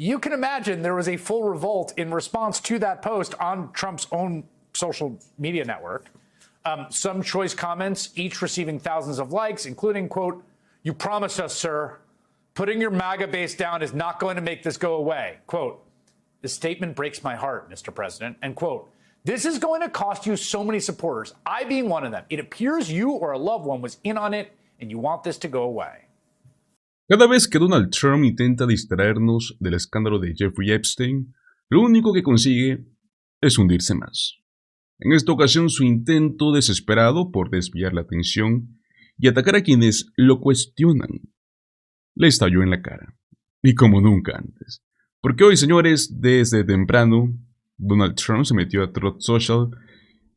You can imagine there was a full revolt in response to that post on Trump's own social media network. Some choice comments, each receiving thousands of likes, including, quote, "You promised us, sir. Putting your MAGA base down is not going to make this go away." Quote, "This statement breaks my heart, Mr. President." And quote, "This is going to cost you so many supporters, I being one of them. It appears you or a loved one was in on it and you want this to go away." Cada vez que Donald Trump intenta distraernos del escándalo de Jeffrey Epstein, lo único que consigue es hundirse más. En esta ocasión, su intento desesperado por desviar la atención y atacar a quienes lo cuestionan le estalló en la cara, y como nunca antes. Porque hoy, señores, desde temprano, Donald Trump se metió a Truth Social,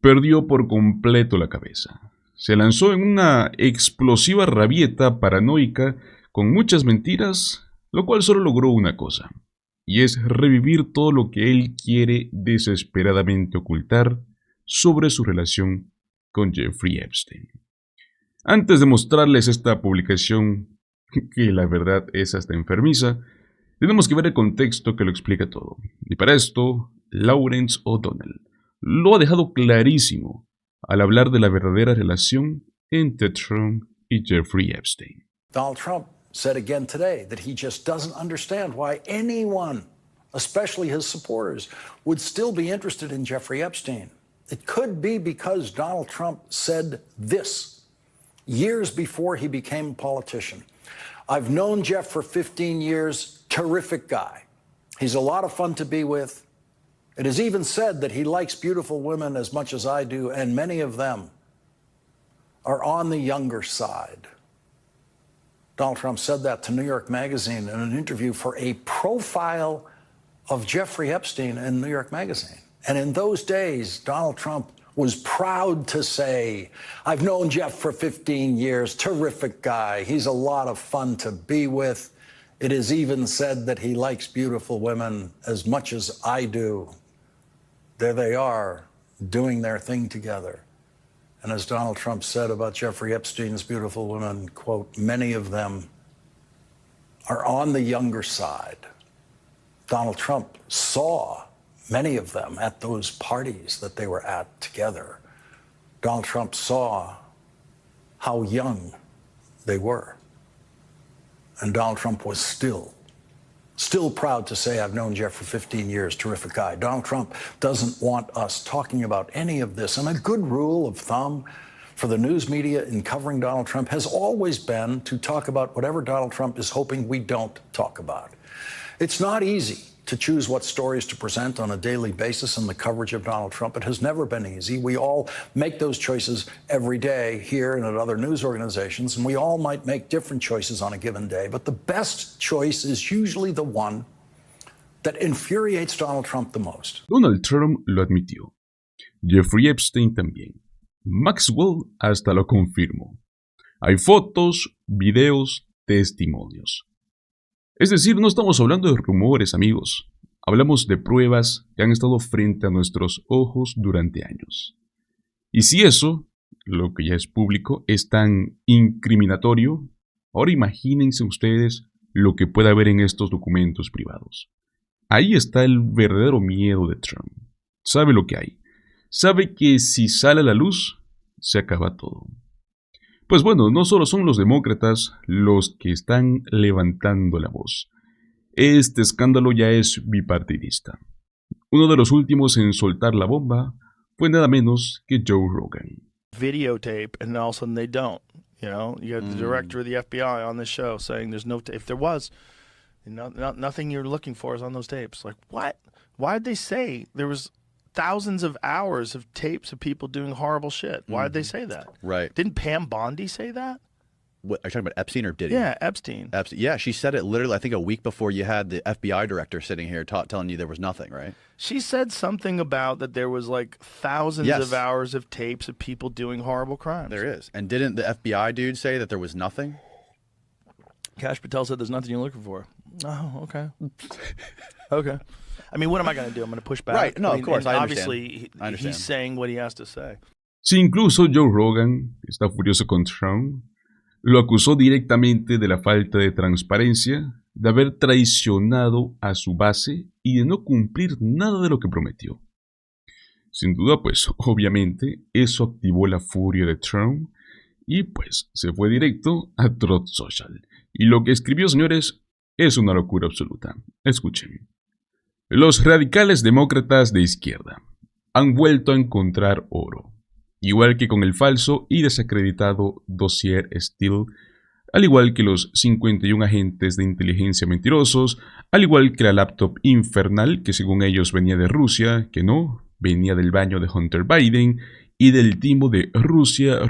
perdió por completo la cabeza. Se lanzó en una explosiva rabieta paranoica con muchas mentiras, lo cual solo logró una cosa, y es revivir todo lo que él quiere desesperadamente ocultar sobre su relación con Jeffrey Epstein. Antes de mostrarles esta publicación, que la verdad es hasta enfermiza, tenemos que ver el contexto que lo explica todo. Y para esto, Lawrence O'Donnell lo ha dejado clarísimo al hablar de la verdadera relación entre Trump y Jeffrey Epstein. Donald Trump said again today that he just doesn't understand why anyone, especially his supporters, would still be interested in Jeffrey Epstein. It could be because Donald Trump said this years before he became a politician. "I've known Jeff for 15 years, terrific guy. He's a lot of fun to be with. It is even said that he likes beautiful women as much as I do, and many of them are on the younger side." Donald Trump said that to New York Magazine in an interview for a profile of Jeffrey Epstein in New York Magazine. And in those days, Donald Trump was proud to say, "I've known Jeff for 15 years, terrific guy. He's a lot of fun to be with. It is even said that he likes beautiful women as much as I do." There they are, doing their thing together. And as Donald Trump said about Jeffrey Epstein's beautiful women, quote, "Many of them are on the younger side." Donald Trump saw many of them at those parties that they were at together. Donald Trump saw how young they were. And Donald Trump was still proud to say, "I've known Jeff for 15 years, terrific guy." Donald Trump doesn't want us talking about any of this. And a good rule of thumb for the news media in covering Donald Trump has always been to talk about whatever Donald Trump is hoping we don't talk about. It's not easy to choose what stories to present on a daily basis in the coverage of Donald Trump. It has never been easy. We all make those choices every day here and at other news organizations, and we all might make different choices on a given day, but the best choice is usually the one that infuriates Donald Trump the most. Donald Trump lo admitió. Jeffrey Epstein también. Maxwell hasta lo confirmó. Hay fotos, videos, testimonios. Es decir, no estamos hablando de rumores, amigos. Hablamos de pruebas que han estado frente a nuestros ojos durante años. Y si eso, lo que ya es público, es tan incriminatorio, ahora imagínense ustedes lo que puede haber en estos documentos privados. Ahí está el verdadero miedo de Trump. Sabe lo que hay. Sabe que si sale a la luz, se acaba todo. Pues bueno, no solo son los demócratas los que están levantando la voz. Este escándalo ya es bipartidista. Uno de los últimos en soltar la bomba fue nada menos que Joe Rogan. Videotape, and all of a sudden they don't. You know, you have the director of the FBI on the show saying there's no tape. If there was, nothing you're looking for is on those tapes. Like, what? Why did they say there was thousands of hours of tapes of people doing horrible shit? Why did they say that? Right. Didn't Pam Bondi say that? What, are you talking about Epstein or did he? Yeah, Epstein. Yeah, she said it literally, I think, a week before you had the FBI director sitting here telling you there was nothing, right? She said something about that there was like thousands Yes. of hours of tapes of people doing horrible crimes. There is. And didn't the FBI dude say that there was nothing? Cash Patel said there's nothing you're looking for. Oh, okay. Okay. I mean, what am I going to do? I'm going to push back. Right. No, I mean, of course. and I obviously, understand. he's saying what he has to say. Si incluso Joe Rogan está furioso con Trump, Lo acusó directamente de la falta de transparencia, de haber traicionado a su base y de no cumplir nada de lo que prometió. Sin duda, pues, obviamente, eso activó la furia de Trump y, pues, se fue directo a Truth Social. Y lo que escribió, señores, es una locura absoluta. Escuchen. Los radicales demócratas de izquierda han vuelto a encontrar oro, igual que con el falso y desacreditado dossier Steele, al igual que los 51 agentes de inteligencia mentirosos, al igual que la laptop infernal que según ellos venía de Rusia, que no, venía del baño de Hunter Biden y del timo de Rusia.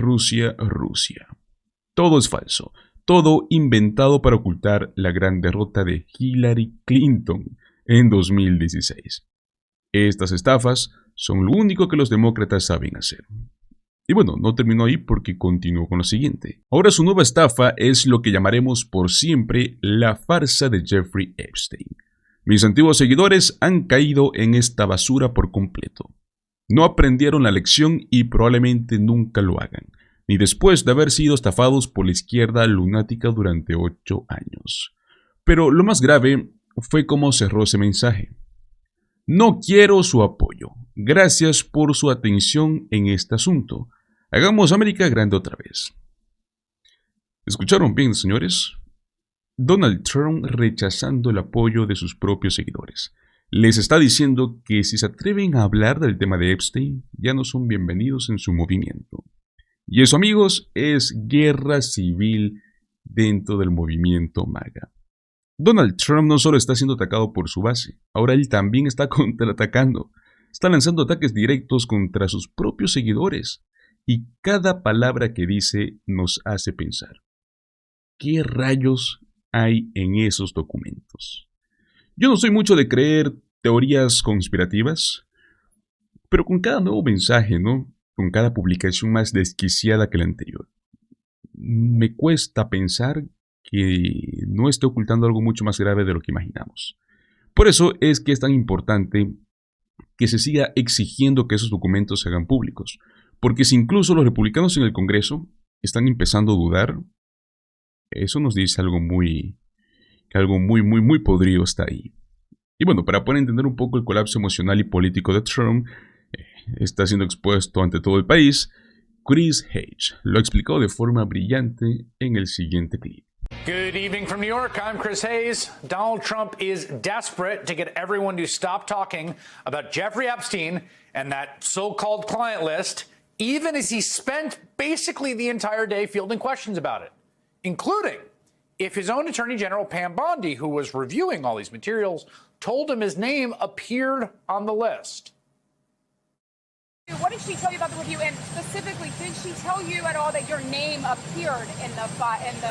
Todo es falso, todo inventado para ocultar la gran derrota de Hillary Clinton en 2016. Estas estafas son lo único que los demócratas saben hacer. Y bueno, no terminó ahí porque continuó con lo siguiente. Ahora su nueva estafa es lo que llamaremos por siempre la farsa de Jeffrey Epstein. Mis antiguos seguidores han caído en esta basura por completo. No aprendieron la lección y probablemente nunca lo hagan, ni después de haber sido estafados por la izquierda lunática durante 8 años. Pero lo más grave fue cómo cerró ese mensaje. No quiero su apoyo. Gracias por su atención en este asunto. Hagamos América grande otra vez. ¿Escucharon bien, señores? Donald Trump rechazando el apoyo de sus propios seguidores. Les está diciendo que si se atreven a hablar del tema de Epstein, ya no son bienvenidos en su movimiento. Y eso, amigos, es guerra civil dentro del movimiento MAGA. Donald Trump no solo está siendo atacado por su base, ahora él también está contraatacando. Está lanzando ataques directos contra sus propios seguidores. Y cada palabra que dice nos hace pensar. ¿Qué rayos hay en esos documentos? Yo no soy mucho de creer teorías conspirativas, pero con cada nuevo mensaje, ¿no? Con cada publicación más desquiciada que la anterior, me cuesta pensar que no esté ocultando algo mucho más grave de lo que imaginamos. Por eso es que es tan importante que se siga exigiendo que esos documentos se hagan públicos, porque si incluso los republicanos en el Congreso están empezando a dudar, eso nos dice algo muy podrido está ahí. Y bueno, para poder entender un poco el colapso emocional y político de Trump, está siendo expuesto ante todo el país, Chris Hayes lo explicó de forma brillante en el siguiente clip. Good evening from New York. I'm Chris Hayes. Donald Trump is desperate to get everyone to stop talking about Jeffrey Epstein and that so-called client list, even as he spent basically the entire day fielding questions about it, including if his own Attorney General Pam Bondi, who was reviewing all these materials, told him his name appeared on the list. What did she tell you about the review? And specifically, did she tell you at all that your name appeared in the?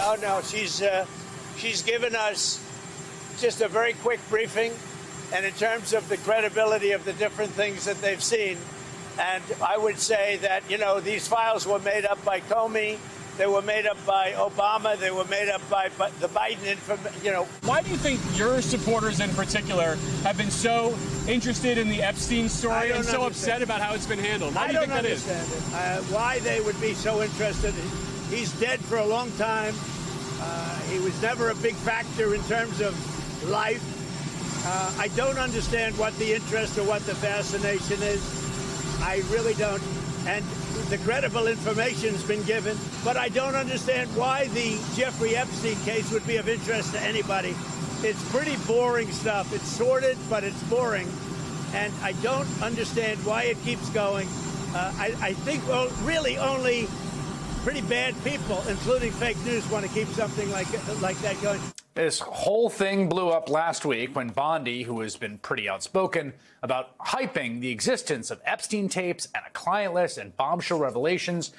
Oh no, she's given us just a very quick briefing, and in terms of the credibility of the different things that they've seen, and I would say that these files were made up by Comey. They were made up by Obama. They were made up by the Biden. Why do you think your supporters in particular have been so interested in the Epstein story and so upset about how it's been handled? Why do you think that is? Why they would be so interested. He's dead for a long time. He was never a big factor in terms of life. I don't understand what the interest or what the fascination is. I really don't. And the credible information's been given, but I don't understand why the Jeffrey Epstein case would be of interest to anybody. It's pretty boring stuff. It's sordid, but it's boring. And I don't understand why it keeps going. I think really only pretty bad people, including fake news, want to keep something like that going. This whole thing blew up last week when Bondi, who has been pretty outspoken about hyping the existence of Epstein tapes and a client list and bombshell revelations,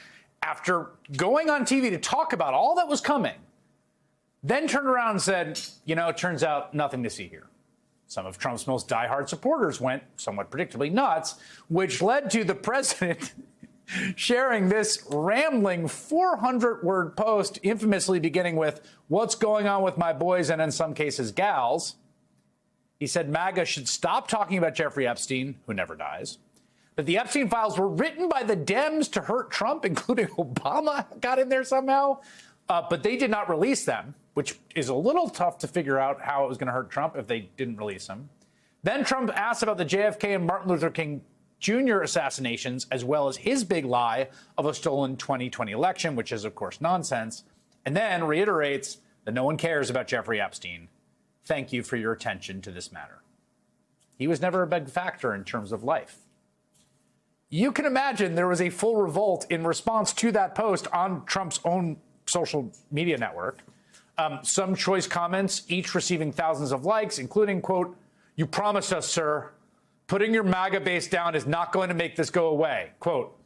after going on TV to talk about all that was coming, then turned around and said, it turns out nothing to see here. Some of Trump's most diehard supporters went somewhat predictably nuts, which led to the president sharing this rambling 400-word post, infamously beginning with, "What's going on with my boys," and in some cases, gals. He said MAGA should stop talking about Jeffrey Epstein, who never dies, that the Epstein files were written by the Dems to hurt Trump, including Obama got in there somehow. but they did not release them, which is a little tough to figure out how it was going to hurt Trump if they didn't release them. Then Trump asked about the JFK and Martin Luther King Jr. assassinations, as well as his big lie of a stolen 2020 election, which is, of course, nonsense, and then reiterates that no one cares about Jeffrey Epstein. Thank you for your attention to this matter. He was never a big factor in terms of life. You can imagine there was a full revolt in response to that post on Trump's own social media network. Some choice comments, each receiving thousands of likes, including, quote, "You promised us, sir. Putting your MAGA base down is not going to make this go away." Quote,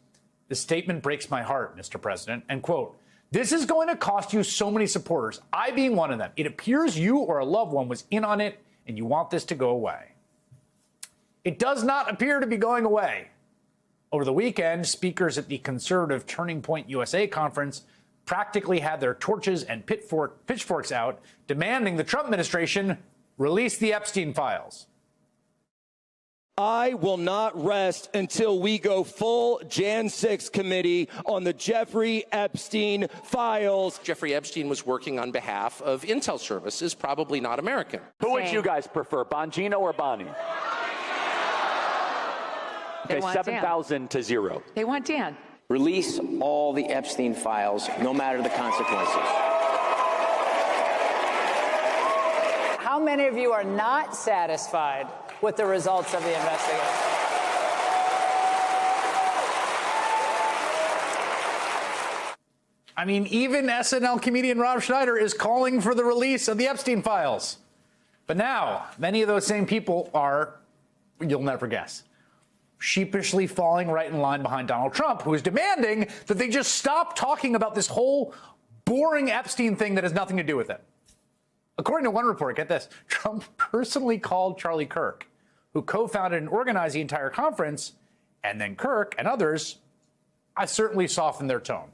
"This statement breaks my heart, Mr. President." And quote, "This is going to cost you so many supporters, I being one of them. It appears you or a loved one was in on it and you want this to go away." It does not appear to be going away. Over the weekend, speakers at the conservative Turning Point USA conference practically had their torches and pitchforks out, demanding the Trump administration release the Epstein files. I will not rest until we go full Jan 6 committee on the Jeffrey Epstein files. Jeffrey Epstein was working on behalf of Intel Services, probably not American. Who would you guys prefer, Bongino or Bonnie? Okay, 7,000 to 0. They want Dan. Release all the Epstein files, no matter the consequences. How many of you are not satisfied with the results of the investigation? I mean, even SNL comedian Rob Schneider is calling for the release of the Epstein files. But now, many of those same people are, you'll never guess, sheepishly falling right in line behind Donald Trump, who is demanding that they just stop talking about this whole boring Epstein thing that has nothing to do with it. According to one report, get this, Trump personally called Charlie Kirk, who co-founded and organized the entire conference, and then Kirk and others, I certainly softened their tone.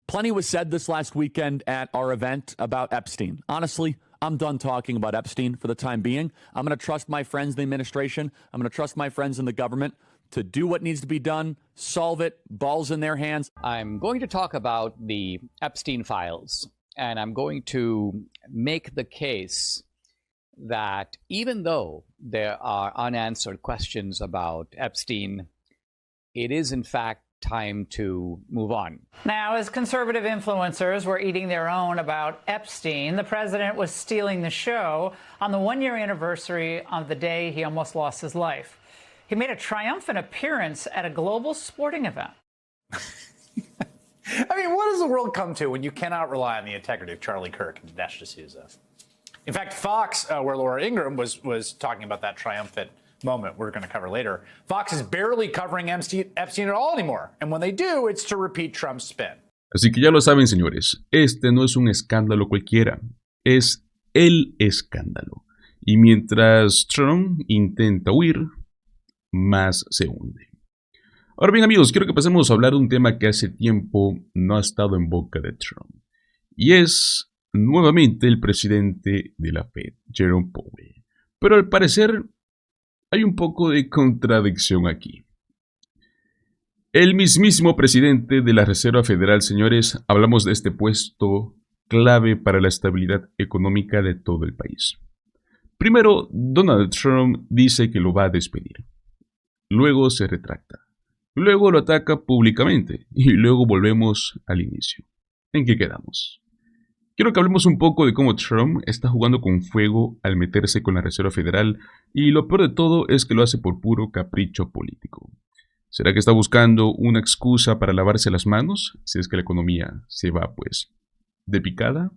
Plenty was said this last weekend at our event about Epstein. Honestly, I'm done talking about Epstein for the time being. I'm going to trust my friends in the administration. I'm going to trust my friends in the government to do what needs to be done, solve it, balls in their hands. I'm going to talk about the Epstein files, and I'm going to make the case that even though there are unanswered questions about Epstein, it is in fact time to move on. Now, as conservative influencers were eating their own about Epstein, the president was stealing the show on the one-year anniversary of the day he almost lost his life. He made a triumphant appearance at a global sporting event. I mean, what does the world come to when you cannot rely on the integrity of Charlie Kirk and Dinesh D'Souza? In fact, Fox, where Laura Ingraham was talking about that triumphant moment we're going to cover later, Fox is barely covering Epstein at all anymore. And when they do, it's to repeat Trump's spin. Así que ya lo saben, señores, este no es un escándalo cualquiera, es el escándalo. Y mientras Trump intenta huir, más se hunde. Ahora bien, amigos, quiero que pasemos a hablar de un tema que hace tiempo no ha estado en boca de Trump. Y es nuevamente el presidente de la Fed, Jerome Powell. Pero al parecer hay un poco de contradicción aquí. El mismísimo presidente de la Reserva Federal, señores, hablamos de este puesto clave para la estabilidad económica de todo el país. Primero, Donald Trump dice que lo va a despedir. Luego se retracta. Luego lo ataca públicamente. Y luego volvemos al inicio. ¿En qué quedamos? Quiero que hablemos un poco de cómo Trump está jugando con fuego al meterse con la Reserva Federal y lo peor de todo es que lo hace por puro capricho político. ¿Será que está buscando una excusa para lavarse las manos si es que la economía se va, pues, de picada?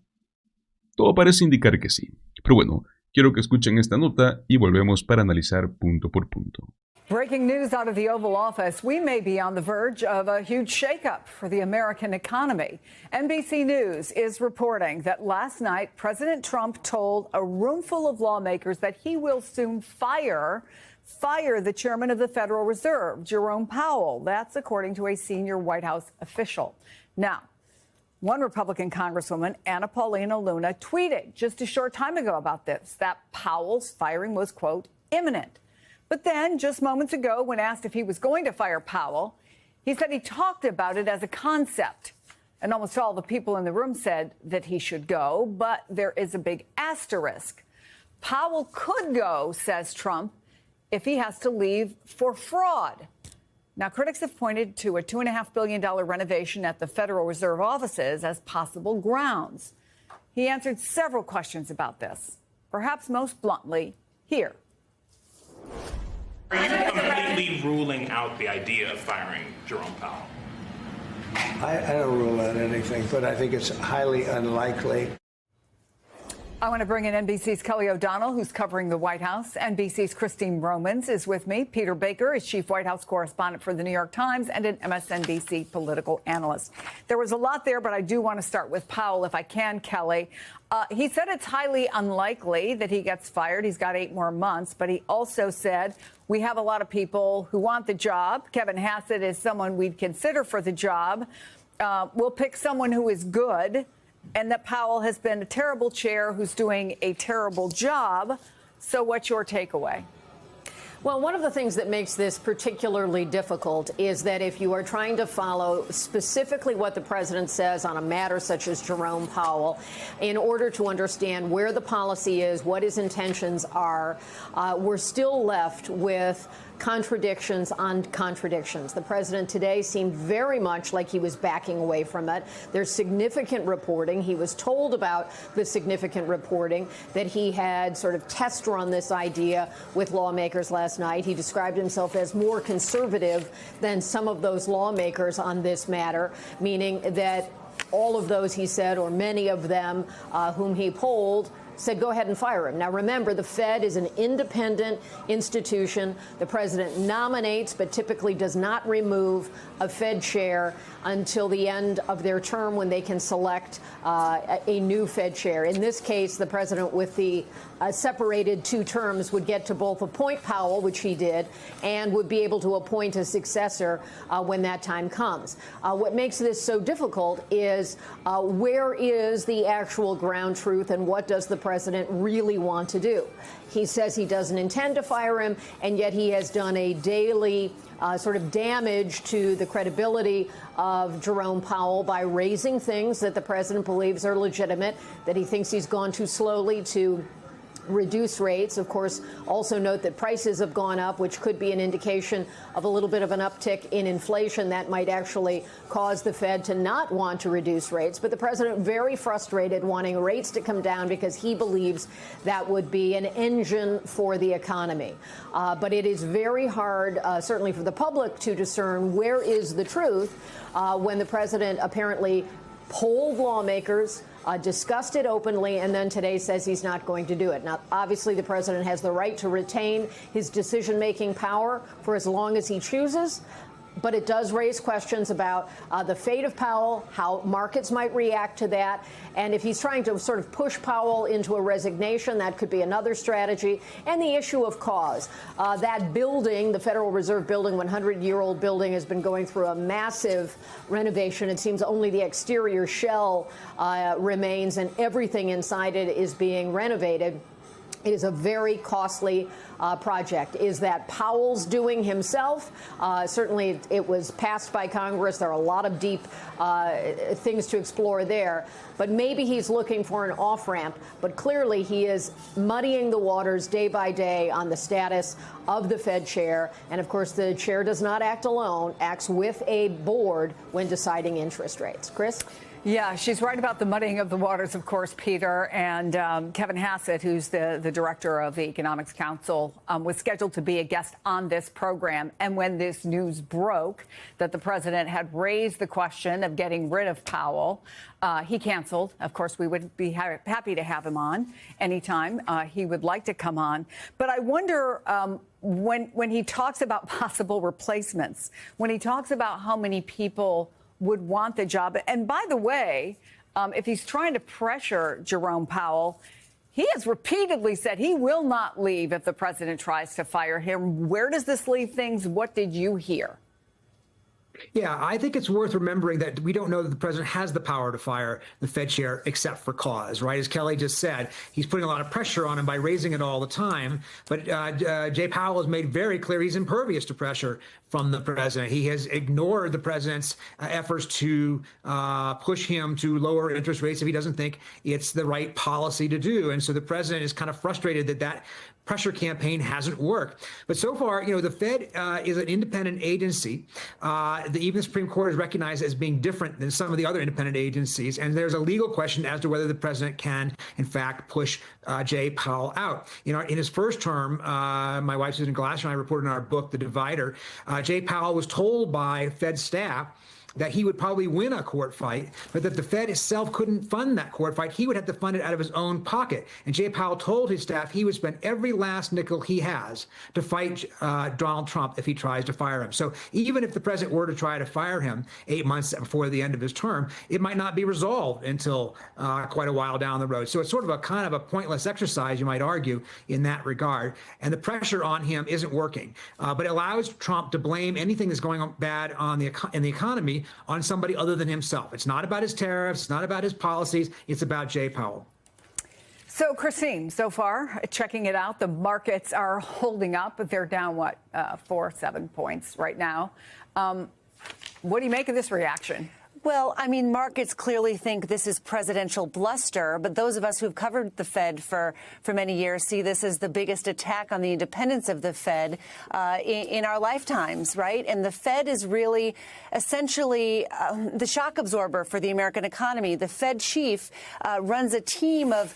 Todo parece indicar que sí. Pero bueno, quiero que escuchen esta nota y volvemos para analizar punto por punto. Breaking news out of the Oval Office. We may be on the verge of a huge shakeup for the American economy. NBC News is reporting that last night, President Trump told a room full of lawmakers that he will soon fire the chairman of the Federal Reserve, Jerome Powell. That's according to a senior White House official. Now, one Republican Congresswoman, Anna Paulina Luna, tweeted just a short time ago about this, that Powell's firing was, quote, imminent. But then, just moments ago, when asked if he was going to fire Powell, he said he talked about it as a concept. And almost all the people in the room said that he should go, but there is a big asterisk. Powell could go, says Trump, if he has to leave for fraud. Now, critics have pointed to a $2.5 billion renovation at the Federal Reserve offices as possible grounds. He answered several questions about this, perhaps most bluntly here. Are you completely ruling out the idea of firing Jerome Powell? I don't rule out anything, but I think it's highly unlikely. I want to bring in NBC's Kelly O'Donnell, who's covering the White House. NBC's Christine Romans is with me. Peter Baker is chief White House correspondent for the New York Times and an MSNBC political analyst. There was a lot there, but I do want to start with Powell, if I can, Kelly. He said it's highly unlikely that he gets fired. He's got 8 more months, but he also said we have a lot of people who want the job. Kevin Hassett is someone we'd consider for the job. We'll pick someone who is good. And that Powell has been a terrible chair who's doing a terrible job. So what's your takeaway? Well, one of the things that makes this particularly difficult is that if you are trying to follow specifically what the president says on a matter such as Jerome Powell, in order to understand where the policy is, what his intentions are, we're still left with contradictions on contradictions. The president today seemed very much like he was backing away from it. There's significant reporting. He was told about the significant reporting that he had sort of test run this idea with lawmakers last night. He described himself as more conservative than some of those lawmakers on this matter, meaning that all of those, he said, or many of them whom he polled, said go ahead and fire him. Now, remember, the Fed is an independent institution. The president nominates but typically does not remove a Fed chair until the end of their term when they can select a new Fed chair. In this case, the president with the separated 2 terms would get to both appoint Powell, which he did, and would be able to appoint a successor when that time comes. What makes this so difficult is where is the actual ground truth and what does the president really want to do? He says he doesn't intend to fire him, and yet he has done a daily sort of damage to the credibility of Jerome Powell by raising things that the president believes are legitimate, that he thinks he's gone too slowly to reduce rates. Of course, also note that prices have gone up, which could be an indication of a little bit of an uptick in inflation that might actually cause the Fed to not want to reduce rates. But the president very frustrated, wanting rates to come down because he believes that would be an engine for the economy. But it is very hard, certainly for the public, to discern where is the truth when the president apparently polled lawmakers, discussed it openly, and then today says he's not going to do it. Now, obviously, the president has the right to retain his decision-making power for as long as he chooses. But it does raise questions about the fate of Powell, how markets might react to that. And if he's trying to sort of push Powell into a resignation, that could be another strategy. And the issue of cause. That building, the Federal Reserve building, 100-year-old building, has been going through a massive renovation. It seems only the exterior shell remains and everything inside it is being renovated. It is a very costly project. Is that Powell's doing himself? Certainly, it was passed by Congress. There are a lot of deep things to explore there. But maybe he's looking for an off-ramp. But clearly, he is muddying the waters day by day on the status of the Fed chair. And, of course, the chair does not act alone, acts with a board when deciding interest rates. Chris? Yeah, she's right about the muddying of the waters, of course, Peter. And Kevin Hassett, who's the director of the Economics Council, was scheduled to be a guest on this program. And when this news broke that the president had raised the question of getting rid of Powell, he canceled. Of course, we would be happy to have him on anytime he would like to come on. But I wonder when he talks about possible replacements, when he talks about how many people would want the job. And by the way, if he's trying to pressure Jerome Powell, he has repeatedly said he will not leave if the president tries to fire him. Where does this leave things? What did you hear? Yeah, I think it's worth remembering that we don't know that the president has the power to fire the Fed chair except for cause, right? As Kelly just said, he's putting a lot of pressure on him by raising it all the time. But Jay Powell has made very clear he's impervious to pressure from the president. He has ignored the president's efforts to push him to lower interest rates if he doesn't think it's the right policy to do. And so the president is kind of frustrated that that pressure campaign hasn't worked. But so far, the Fed is an independent agency. Even the Supreme Court is recognized as being different than some of the other independent agencies. And there's a legal question as to whether the president can, in fact, push Jay Powell out. In his first term, my wife, Susan Glasser, and I reported in our book, The Divider, Jay Powell was told by Fed staff that he would probably win a court fight, but that the Fed itself couldn't fund that court fight. He would have to fund it out of his own pocket. And Jay Powell told his staff he would spend every last nickel he has to fight Donald Trump if he tries to fire him. So even if the president were to try to fire him 8 months before the end of his term, it might not be resolved until quite a while down the road. So it's sort of a kind of a pointless exercise, you might argue, in that regard. And the pressure on him isn't working. But it allows Trump to blame anything that's going on bad in the economy on somebody other than himself. It's not about his tariffs. It's not about his policies. It's about Jay Powell. So, Christine, so far, checking it out, the markets are holding up, but they're down, 7 points right now. What do you make of this reaction? Well, I mean, markets clearly think this is presidential bluster, but those of us who've covered the Fed for many years see this as the biggest attack on the independence of the Fed in our lifetimes, right? And the Fed is really essentially the shock absorber for the American economy. The Fed chief runs a team of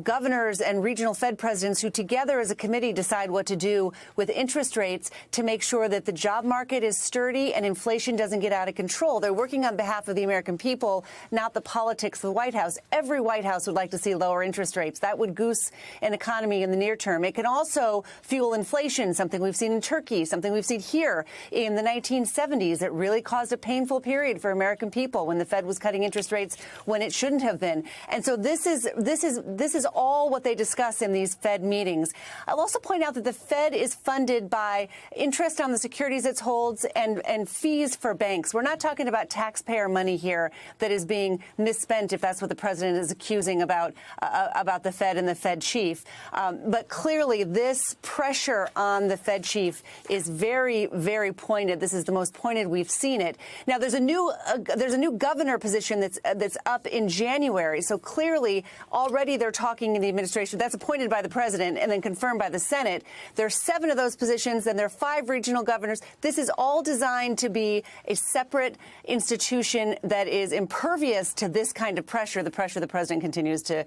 governors and regional Fed presidents who together as a committee decide what to do with interest rates to make sure that the job market is sturdy and inflation doesn't get out of control. They're working on behalf of the American people, not the politics of the White House. Every White House would like to see lower interest rates. That would goose an economy in the near term. It can also fuel inflation, something we've seen in Turkey, something we've seen here in the 1970s. It really caused a painful period for American people when the Fed was cutting interest rates when it shouldn't have been. And so this is all what they discuss in these Fed meetings. I'll also point out that the Fed is funded by interest on the securities it holds and fees for banks. We're not talking about taxpayer money here that is being misspent, if that's what the president is accusing about the Fed and the Fed chief. But clearly, this pressure on the Fed chief is very, very pointed. This is the most pointed we've seen it. Now, there's a new governor position that's up in January. So clearly, already they're talking in the administration. That's appointed by the president and then confirmed by the Senate. There are 7 of those positions, and there are 5 regional governors. This is all designed to be a separate institution that is impervious to this kind of pressure, the pressure the president continues to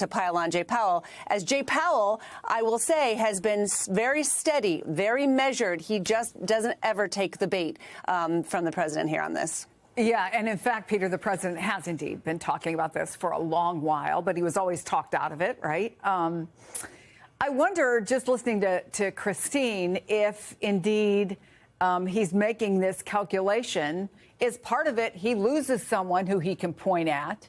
pile on Jay Powell. As Jay Powell, I will say, has been very steady, very measured. He just doesn't ever take the bait from the president here on this. Yeah, and in fact, Peter, the president has indeed been talking about this for a long while, but he was always talked out of it, right? I wonder, just listening to Christine, if indeed he's making this calculation. Is part of it he loses someone who he can point at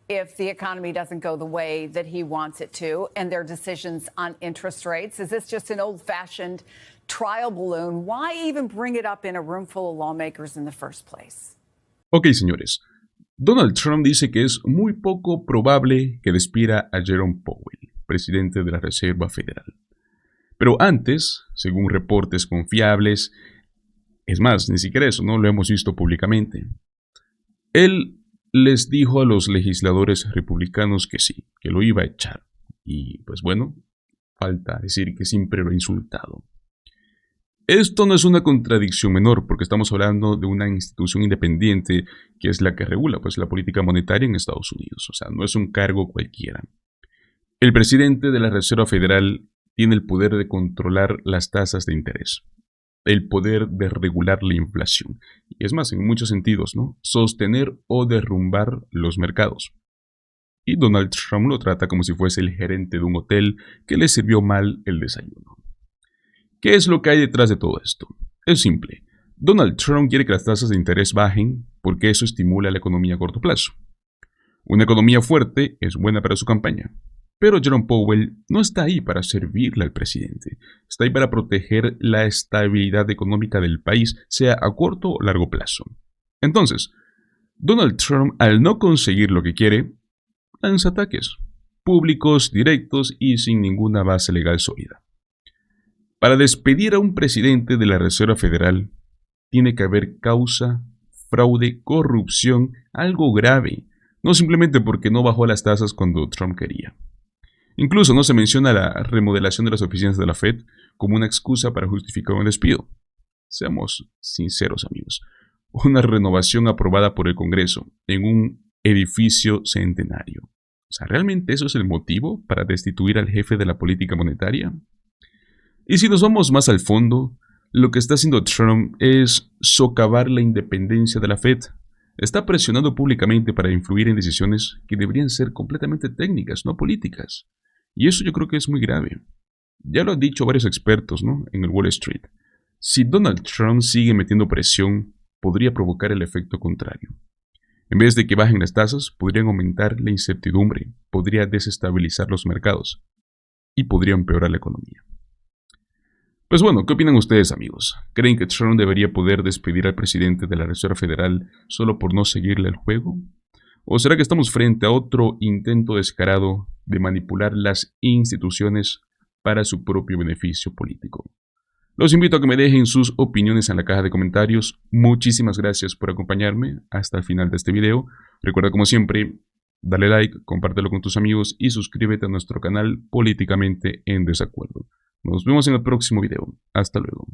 if the economy doesn't go the way that he wants it to, and their decisions on interest rates? Is this just an old-fashioned trial balloon? Why even bring it up in a room full of lawmakers in the first place? Ok, señores. Donald Trump dice que es muy poco probable que despida a Jerome Powell, presidente de la Reserva Federal. Pero antes, según reportes confiables, es más, ni siquiera eso, no lo hemos visto públicamente, él les dijo a los legisladores republicanos que sí, que lo iba a echar. Y pues bueno, falta decir que siempre lo ha insultado. Esto no es una contradicción menor, porque estamos hablando de una institución independiente que es la que regula pues, la política monetaria en Estados Unidos. O sea, no es un cargo cualquiera. El presidente de la Reserva Federal tiene el poder de controlar las tasas de interés, el poder de regular la inflación. Y es más, en muchos sentidos, ¿no? Sostener o derrumbar los mercados. Y Donald Trump lo trata como si fuese el gerente de un hotel que le sirvió mal el desayuno. ¿Qué es lo que hay detrás de todo esto? Es simple. Donald Trump quiere que las tasas de interés bajen porque eso estimula la economía a corto plazo. Una economía fuerte es buena para su campaña. Pero Jerome Powell no está ahí para servirle al presidente, está ahí para proteger la estabilidad económica del país, sea a corto o largo plazo. Entonces, Donald Trump, al no conseguir lo que quiere, lanza ataques públicos, directos y sin ninguna base legal sólida. Para despedir a un presidente de la Reserva Federal, tiene que haber causa, fraude, corrupción, algo grave, no simplemente porque no bajó las tasas cuando Trump quería. Incluso no se menciona la remodelación de las oficinas de la Fed como una excusa para justificar un despido. Seamos sinceros, amigos. Una renovación aprobada por el Congreso en un edificio centenario. O sea, ¿realmente eso es el motivo para destituir al jefe de la política monetaria? Y si nos vamos más al fondo, lo que está haciendo Trump es socavar la independencia de la Fed. Está presionando públicamente para influir en decisiones que deberían ser completamente técnicas, no políticas. Y eso yo creo que es muy grave. Ya lo han dicho varios expertos, ¿no?, en el Wall Street. Si Donald Trump sigue metiendo presión, podría provocar el efecto contrario. En vez de que bajen las tasas, podrían aumentar la incertidumbre, podría desestabilizar los mercados y podría empeorar la economía. Pues bueno, ¿qué opinan ustedes, amigos? ¿Creen que Trump debería poder despedir al presidente de la Reserva Federal solo por no seguirle el juego? ¿O será que estamos frente a otro intento descarado de manipular las instituciones para su propio beneficio político? Los invito a que me dejen sus opiniones en la caja de comentarios. Muchísimas gracias por acompañarme hasta el final de este video. Recuerda, como siempre, dale like, compártelo con tus amigos y suscríbete a nuestro canal Políticamente en Desacuerdo. Nos vemos en el próximo video. Hasta luego.